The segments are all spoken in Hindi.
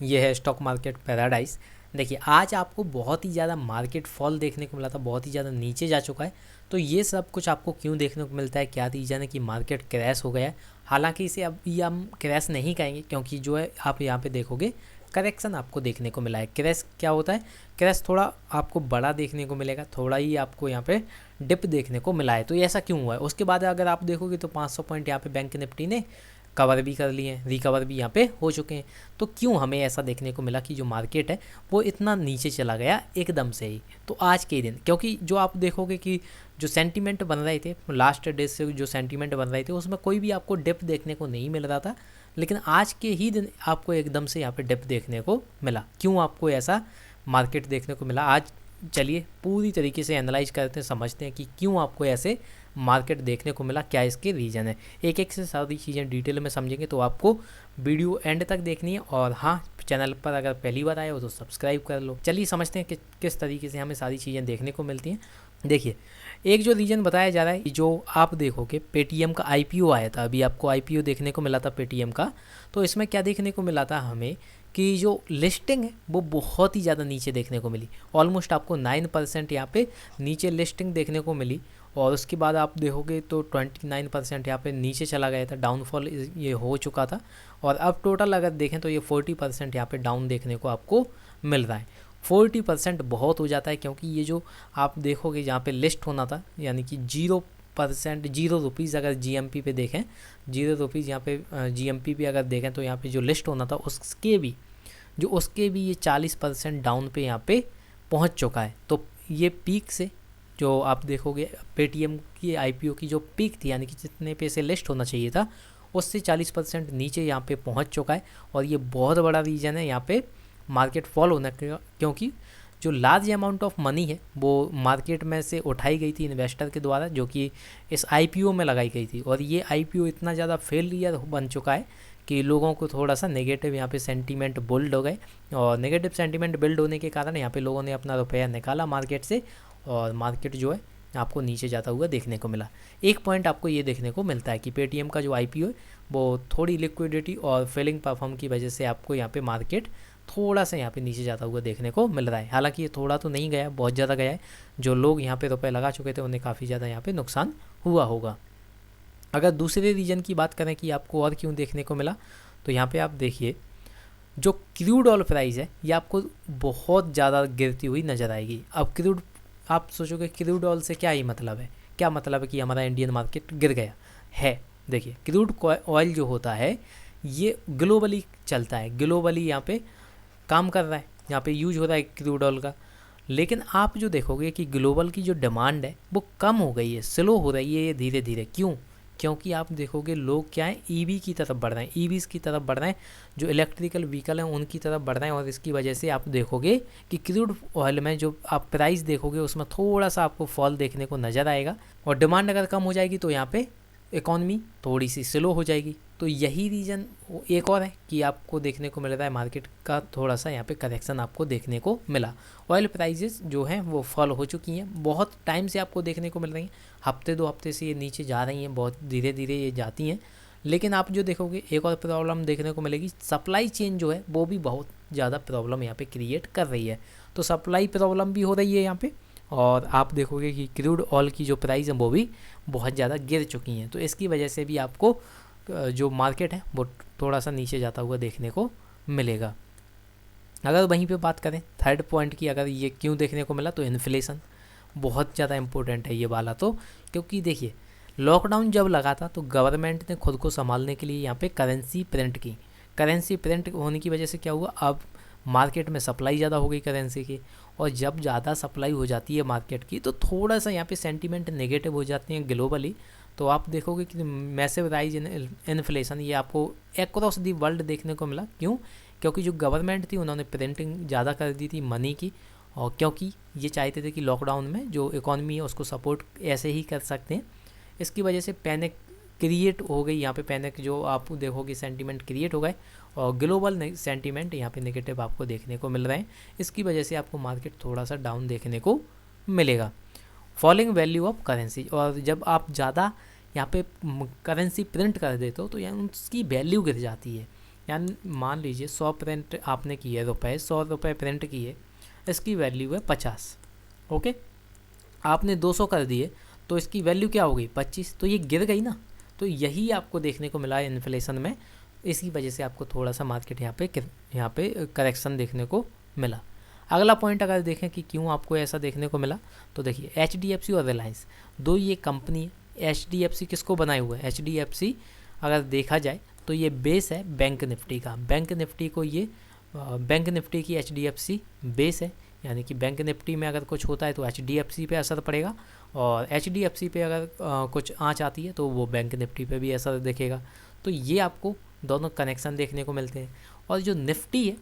ये है स्टॉक मार्केट पैराडाइज। देखिए आज आपको बहुत ही ज़्यादा मार्केट फॉल देखने को मिला था, बहुत ही ज़्यादा नीचे जा चुका है। तो ये सब कुछ आपको क्यों देखने को मिलता है, क्या रीज़न है कि मार्केट क्रैश हो गया है। हालांकि इसे अभी हम क्रैश नहीं कहेंगे, क्योंकि जो है आप यहाँ पे देखोगे करेक्शन आपको देखने को मिला है। क्रैश क्या होता है, क्रैश थोड़ा आपको बड़ा देखने को मिलेगा, थोड़ा ही आपको यहाँ पे डिप देखने को मिला है। तो ये ऐसा क्यों हुआ है, उसके बाद अगर आप देखोगे तो 500 पॉइंट यहाँ पे बैंक निफ्टी ने कवर भी कर लिए हैं, रिकवर भी यहाँ पे हो चुके हैं। तो क्यों हमें ऐसा देखने को मिला कि जो मार्केट है वो इतना नीचे चला गया एकदम से ही। तो आज के दिन क्योंकि जो आप देखोगे कि जो सेंटीमेंट बन रहे थे लास्ट डे से, जो सेंटीमेंट बन रहे थे उसमें कोई भी आपको डिप देखने को नहीं मिल रहा था, लेकिन आज के ही दिन आपको एकदम से यहाँ पे डिप देखने को मिला। क्यों आपको ऐसा मार्केट देखने को मिला, आज चलिए पूरी तरीके से एनालाइज करते हैं, समझते हैं कि क्यों आपको ऐसे मार्केट देखने को मिला, क्या इसके रीज़न है। एक एक से सारी चीज़ें डिटेल में समझेंगे तो आपको वीडियो एंड तक देखनी है। और हाँ, चैनल पर अगर पहली बार आए हो तो सब्सक्राइब कर लो। चलिए समझते हैं कि किस तरीके से हमें सारी चीज़ें देखने को मिलती हैं। देखिए एक जो रीज़न बताया जा रहा है, जो आप देखोगे पेटीएम का आईपीओ आया था, अभी आपको आईपीओ देखने को मिला था पेटीएम का। तो इसमें क्या देखने को मिला था हमें कि जो लिस्टिंग है वो बहुत ही ज़्यादा नीचे देखने को मिली। ऑलमोस्ट आपको 9% यहाँ पे नीचे लिस्टिंग देखने को मिली। और उसके बाद आप देखोगे तो 29% यहाँ पे नीचे चला गया था, डाउनफॉल ये हो चुका था। और अब टोटल अगर देखें तो ये 40% यहाँ पे डाउन देखने को आपको मिल रहा है। 40% बहुत हो जाता है, क्योंकि ये जो आप देखोगे जहाँ पे लिस्ट होना था, यानी कि 0%, 0 रुपीज़ अगर जीएमपी पे देखें, 0 रुपीज़ यहाँ पे जीएमपी पे अगर देखें तो यहाँ पे जो लिस्ट होना था उसके भी ये 40% डाउन पे यहाँ पे पहुँच चुका है। तो ये पीक से जो आप देखोगे पेटीएम की आईपीओ की जो पीक थी, यानी कि जितने पे से लिस्ट होना चाहिए था उससे 40% नीचे यहाँ पे पहुँच चुका है। और ये बहुत बड़ा रीज़न है यहाँ पे मार्केट फॉल होने का, क्योंकि जो लार्ज अमाउंट ऑफ मनी है वो मार्केट में से उठाई गई थी इन्वेस्टर के द्वारा, जो कि इस आईपीओ में लगाई गई थी। और ये आईपीओ इतना ज़्यादा फेलियर बन चुका है कि लोगों को थोड़ा सा नेगेटिव यहाँ पे सेंटीमेंट बिल्ड हो गए। और नेगेटिव सेंटीमेंट बिल्ड होने के कारण यहाँ पे लोगों ने अपना रुपया निकाला मार्केट से, और मार्केट जो है आपको नीचे जाता हुआ देखने को मिला। एक पॉइंट आपको ये देखने को मिलता है कि पेटीएम का जो आईपीओ है वो थोड़ी लिक्विडिटी और फेलिंग परफॉर्म की वजह से आपको यहाँ पे मार्केट थोड़ा सा यहाँ पे नीचे जाता हुआ देखने को मिल रहा है। हालांकि ये थोड़ा तो नहीं गया, बहुत ज़्यादा गया है। जो लोग यहाँ पे रुपए लगा चुके थे उन्हें काफ़ी ज़्यादा यहाँ पे नुकसान हुआ होगा। अगर दूसरे रीजन की बात करें कि आपको और क्यों देखने को मिला, तो यहाँ पे आप देखिए जो क्रूड ऑयल प्राइस है ये आपको बहुत ज़्यादा गिरती हुई नज़र आएगी। अब क्रूड, आप सोचोगे क्रूड ऑयल से क्या ही मतलब है, क्या मतलब है कि हमारा इंडियन मार्केट गिर गया है। देखिए क्रूड ऑयल जो होता है ये ग्लोबली चलता है, ग्लोबली यहाँ पे काम कर रहा है, यहाँ पे यूज हो रहा है क्रूड ऑयल का। लेकिन आप जो देखोगे कि ग्लोबल की जो डिमांड है वो कम हो गई है, स्लो हो रही है ये धीरे धीरे। क्यों? क्योंकि आप देखोगे लोग क्या है, ईवी की तरफ बढ़ रहे हैं, ईवीज़ की तरफ बढ़ रहे हैं, जो इलेक्ट्रिकल व्हीकल हैं उनकी तरफ बढ़ रहे हैं। और इसकी वजह से आप देखोगे कि क्रूड ऑयल में जो आप प्राइस देखोगे उसमें थोड़ा सा आपको फॉल देखने को नज़र आएगा। और डिमांड अगर कम हो जाएगी तो यहाँ पे इकॉनमी थोड़ी सी स्लो हो जाएगी। तो यही रीज़न एक और है कि आपको देखने को मिल रहा है मार्केट का थोड़ा सा यहाँ पे करेक्शन आपको देखने को मिला। ऑयल प्राइजेस जो हैं वो फॉल हो चुकी हैं, बहुत टाइम से आपको देखने को मिल रही हैं, हफ्ते 2 हफ्ते से ये नीचे जा रही हैं, बहुत धीरे धीरे ये जाती हैं। लेकिन आप जो देखोगे एक और प्रॉब्लम देखने को मिलेगी, सप्लाई चेन जो है वो भी बहुत ज़्यादा प्रॉब्लम यहाँ पे क्रिएट कर रही है। तो सप्लाई प्रॉब्लम भी हो रही है यहाँ पे। और आप देखोगे कि क्रूड ऑयल की जो प्राइस है वो भी बहुत ज़्यादा गिर चुकी हैं। तो इसकी वजह से भी आपको जो मार्केट है वो थोड़ा सा नीचे जाता हुआ देखने को मिलेगा। अगर वहीं पे बात करें थर्ड पॉइंट की, अगर ये क्यों देखने को मिला, तो इन्फ्लेशन बहुत ज़्यादा इम्पोर्टेंट है ये वाला। तो क्योंकि देखिए लॉकडाउन जब लगा था तो गवर्नमेंट ने खुद को संभालने के लिए यहाँ पे करेंसी प्रिंट की। करेंसी प्रिंट होने की वजह से क्या हुआ, अब मार्केट में सप्लाई ज़्यादा हो गई करेंसी की। और जब ज़्यादा सप्लाई हो जाती है मार्केट की तो थोड़ा सा यहाँ पे सेंटीमेंट नेगेटिव हो जाती हैं ग्लोबली। तो आप देखोगे कि मैसिव राइज इन इन्फ्लेशन ये आपको अक्रॉस दी वर्ल्ड देखने को मिला। क्यों? क्योंकि जो गवर्नमेंट थी उन्होंने प्रिंटिंग ज़्यादा कर दी थी मनी की, और क्योंकि ये चाहते थे कि लॉकडाउन में जो इकॉनमी है उसको सपोर्ट ऐसे ही कर सकते हैं। इसकी वजह से पैनिक क्रिएट हो गई यहाँ पे, पैनिक जो आप देखोगे सेंटीमेंट क्रिएट हो गए, और ग्लोबल सेंटीमेंट यहाँ पे नेगेटिव आपको देखने को मिल रहे हैं। इसकी वजह से आपको मार्केट थोड़ा सा डाउन देखने को मिलेगा। फॉलिंग वैल्यू ऑफ करेंसी, और जब आप ज़्यादा यहाँ पे करेंसी प्रिंट कर देते हो तो यहाँ उसकी वैल्यू गिर जाती है। यानी मान लीजिए 100 प्रिंट आपने किए रुपए, 100 रुपये प्रिंट किए, इसकी वैल्यू है 50। ओके, आपने 200 कर दिए तो इसकी वैल्यू क्या हो गई 25, तो ये गिर गई ना। तो यही आपको देखने को मिला है इन्फ्लेशन में, इसी वजह से आपको थोड़ा सा मार्केट यहाँ पे करेक्शन देखने को मिला। अगला पॉइंट अगर देखें कि क्यों आपको ऐसा देखने को मिला, तो देखिए HDFC और रिलायंस दो ये कंपनी है। HDFC किसको बनाए हुए है, HDFC अगर देखा जाए तो ये बेस है बैंक निफ्टी का। बैंक निफ्टी को ये बैंक निफ्टी की HDFC बेस है, यानी कि बैंक निफ्टी में अगर कुछ होता है तो HDFC पे असर पड़ेगा, और HDFC पे अगर कुछ आँच आती है तो वो बैंक निफ्टी पे भी असर दिखेगा। तो ये आपको दोनों कनेक्शन देखने को मिलते हैं। और जो निफ्टी है,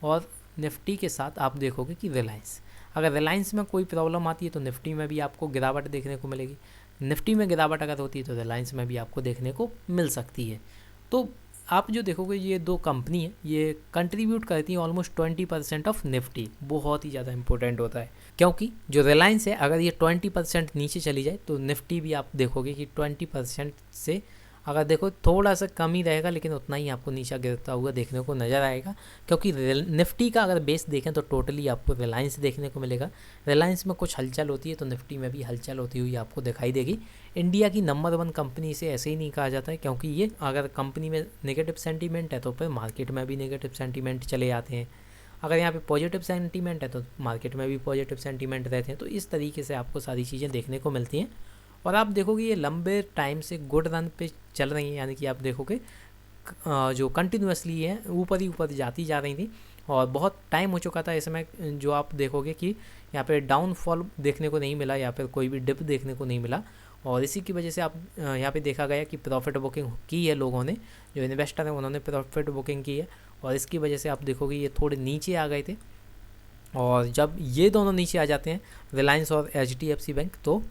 और निफ्टी के साथ आप देखोगे कि रिलायंस, अगर रिलायंस में कोई प्रॉब्लम आती है तो निफ्टी में भी आपको गिरावट देखने को मिलेगी। निफ्टी में गिरावट अगर होती है तो रिलायंस में भी आपको देखने को मिल सकती है। तो आप जो देखोगे ये दो कंपनी है, ये कंट्रीब्यूट करती है ऑलमोस्ट 20% ऑफ निफ्टी। बहुत ही ज़्यादा इंपॉर्टेंट होता है, क्योंकि जो रिलायंस है अगर ये 20% नीचे चली जाए तो निफ्टी भी आप देखोगे कि 20% से अगर देखो थोड़ा सा कम ही रहेगा, लेकिन उतना ही आपको नीचा गिरता हुआ देखने को नज़र आएगा। क्योंकि निफ्टी का अगर बेस देखें तो टोटली आपको रिलायंस देखने को मिलेगा। रिलायंस में कुछ हलचल होती है तो निफ्टी में भी हलचल होती हुई आपको दिखाई देगी। इंडिया की नंबर 1 कंपनी इसे ऐसे ही नहीं कहा जाता है, क्योंकि ये अगर कंपनी में नेगेटिव सेंटीमेंट है तो फिर मार्केट में भी नेगेटिव सेंटीमेंट चले जाते हैं। अगर यहाँ पे पॉजिटिव सेंटीमेंट है तो मार्केट में भी पॉजिटिव सेंटीमेंट रहते हैं। तो इस तरीके से आपको सारी चीज़ें देखने को मिलती हैं। और आप देखोगे ये लंबे टाइम से गुड रन पे चल रही हैं, यानी कि आप देखोगे जो कंटिन्यूसली है ऊपर ही ऊपर जाती जा रही थी, और बहुत टाइम हो चुका था इसमें। जो आप देखोगे कि यहाँ पे डाउनफॉल देखने को नहीं मिला, या फिर कोई भी डिप देखने को नहीं मिला। और इसी की वजह से आप यहाँ पे देखा गया कि प्रॉफिट बुकिंग की है लोगों ने, जो इन्वेस्टर हैं उन्होंने प्रॉफिट बुकिंग की है, और इसकी वजह से आप देखोगे ये थोड़े नीचे आ गए थे। और जब ये दोनों नीचे आ जाते हैं, रिलायंस और HDFC बैंक, तो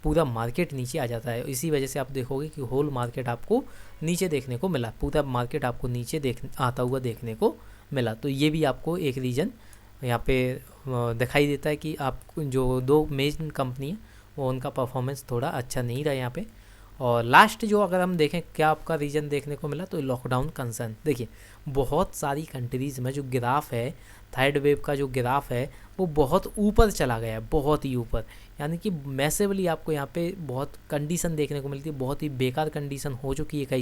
पूरा मार्केट नीचे आ जाता है। इसी वजह से आप देखोगे कि होल मार्केट आपको नीचे देखने को मिला, पूरा मार्केट आपको नीचे आता हुआ देखने को मिला। तो ये भी आपको एक रीज़न यहाँ पे दिखाई देता है कि आप जो दो मेन कंपनी है वो उनका परफॉर्मेंस थोड़ा अच्छा नहीं रहा यहाँ पे। और लास्ट जो अगर हम देखें क्या आपका रीज़न देखने को मिला, तो लॉकडाउन कंसर्न। देखिए बहुत सारी कंट्रीज़ में जो ग्राफ है, थर्ड वेव का जो ग्राफ है वो बहुत ऊपर चला गया है, बहुत ही ऊपर। यानी कि मैसिवली आपको यहाँ पे बहुत कंडीशन देखने को मिलती है, बहुत ही बेकार कंडीशन हो चुकी है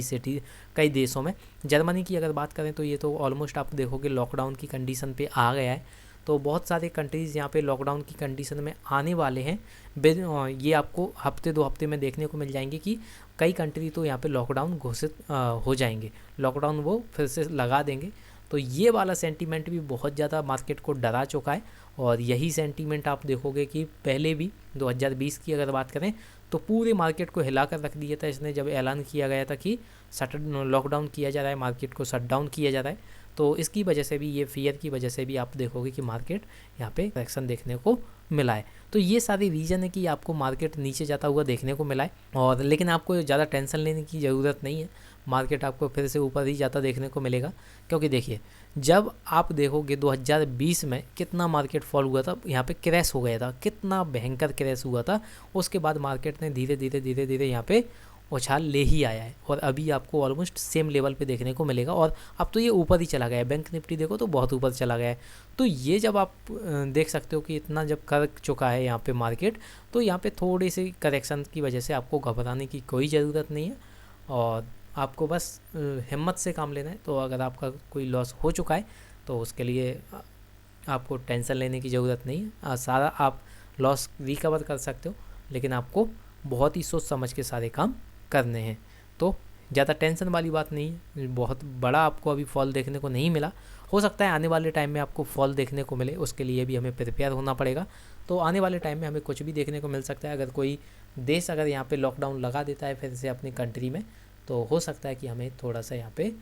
कई देशों में। जर्मनी की अगर बात करें तो ये तो ऑलमोस्ट आप देखोगे लॉकडाउन की कंडीशन पे आ गया है। तो बहुत सारे कंट्रीज़ यहाँ पे लॉकडाउन की कंडीशन में आने वाले हैं। ये आपको हफ्ते 2 हफ्ते में देखने को मिल जाएंगे कि कई कंट्री तो यहाँ पे लॉकडाउन घोषित हो जाएंगे, लॉकडाउन वो फिर से लगा देंगे। तो ये वाला सेंटीमेंट भी बहुत ज़्यादा मार्केट को डरा चुका है। और यही सेंटीमेंट आप देखोगे कि पहले भी 2020 की अगर बात करें तो पूरे मार्केट को हिला कर रख दिया था इसने, जब ऐलान किया गया था कि लॉकडाउन किया जा रहा है, मार्केट को शट डाउन किया जा रहा है। तो इसकी वजह से भी, ये फियर की वजह से भी आप देखोगे कि मार्केट यहाँ पे करेक्शन देखने को मिला है। तो ये सारी रीज़न है कि आपको मार्केट नीचे जाता हुआ देखने को मिला है। और लेकिन आपको ज़्यादा टेंशन लेने की ज़रूरत नहीं है, मार्केट आपको फिर से ऊपर ही जाता देखने को मिलेगा। क्योंकि देखिए जब आप देखोगे 2020 में कितना मार्केट फॉल हुआ था, यहाँ पे क्रैश हो गया था, कितना भयंकर क्रैश हुआ था। उसके बाद मार्केट ने धीरे धीरे यहाँ पे उछाल ले ही आया है, और अभी आपको ऑलमोस्ट सेम लेवल पे देखने को मिलेगा। और अब तो ये ऊपर ही चला गया है, बैंक निफ्टी देखो तो बहुत ऊपर चला गया है। तो ये जब आप देख सकते हो कि इतना जब कर चुका है यहाँ पे मार्केट, तो यहाँ पे थोड़ी सी करेक्शन की वजह से आपको घबराने की कोई ज़रूरत नहीं है, और आपको बस हिम्मत से काम लेना है। तो अगर आपका कोई लॉस हो चुका है तो उसके लिए आपको टेंशन लेने की ज़रूरत नहीं है, सारा आप लॉस रिकवर कर सकते हो। लेकिन आपको बहुत ही सोच समझ के सारे काम करने हैं। तो ज़्यादा टेंशन वाली बात नहीं है, बहुत बड़ा आपको अभी फॉल देखने को नहीं मिला। हो सकता है आने वाले टाइम में आपको फॉल देखने को मिले, उसके लिए भी हमें प्रिपेयर होना पड़ेगा। तो आने वाले टाइम में हमें कुछ भी देखने को मिल सकता है। अगर कोई देश अगर यहाँ पे लॉकडाउन लगा देता है फिर से अपनी कंट्री में, तो हो सकता है कि हमें थोड़ा सा यहाँ पे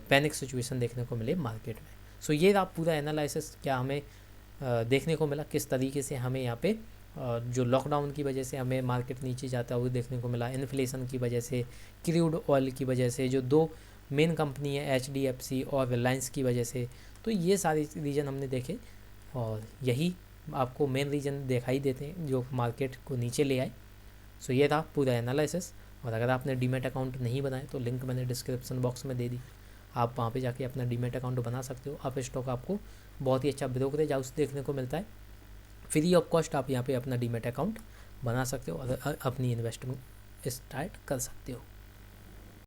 पैनिक सिचुएशन देखने को मिले मार्केट में। सो ये आप पूरा एनालिसिस क्या हमें देखने को मिला, किस तरीके से हमें यहाँ पे जो लॉकडाउन की वजह से हमें मार्केट नीचे जाता हुआ देखने को मिला, इन्फ्लेशन की वजह से, क्रूड ऑयल की वजह से, जो दो मेन कंपनी है HDFC और रिलायंस की वजह से। तो ये सारे रीज़न हमने देखे, और यही आपको मेन रीज़न दिखाई देते हैं जो मार्केट को नीचे ले आए। सो ये था पूरा एनालिसिस। और अगर आपने डीमैट अकाउंट नहीं बनाया तो लिंक मैंने डिस्क्रिप्शन बॉक्स में दे दी, आप वहाँ पे जाके अपना डीमैट अकाउंट बना सकते हो। अप स्टॉक आपको बहुत ही अच्छा ब्रोकरेज हाउस देखने को मिलता है, फ्री ऑफ कॉस्ट आप यहाँ पे अपना डीमैट अकाउंट बना सकते हो और अपनी इन्वेस्टमेंट स्टार्ट कर सकते हो।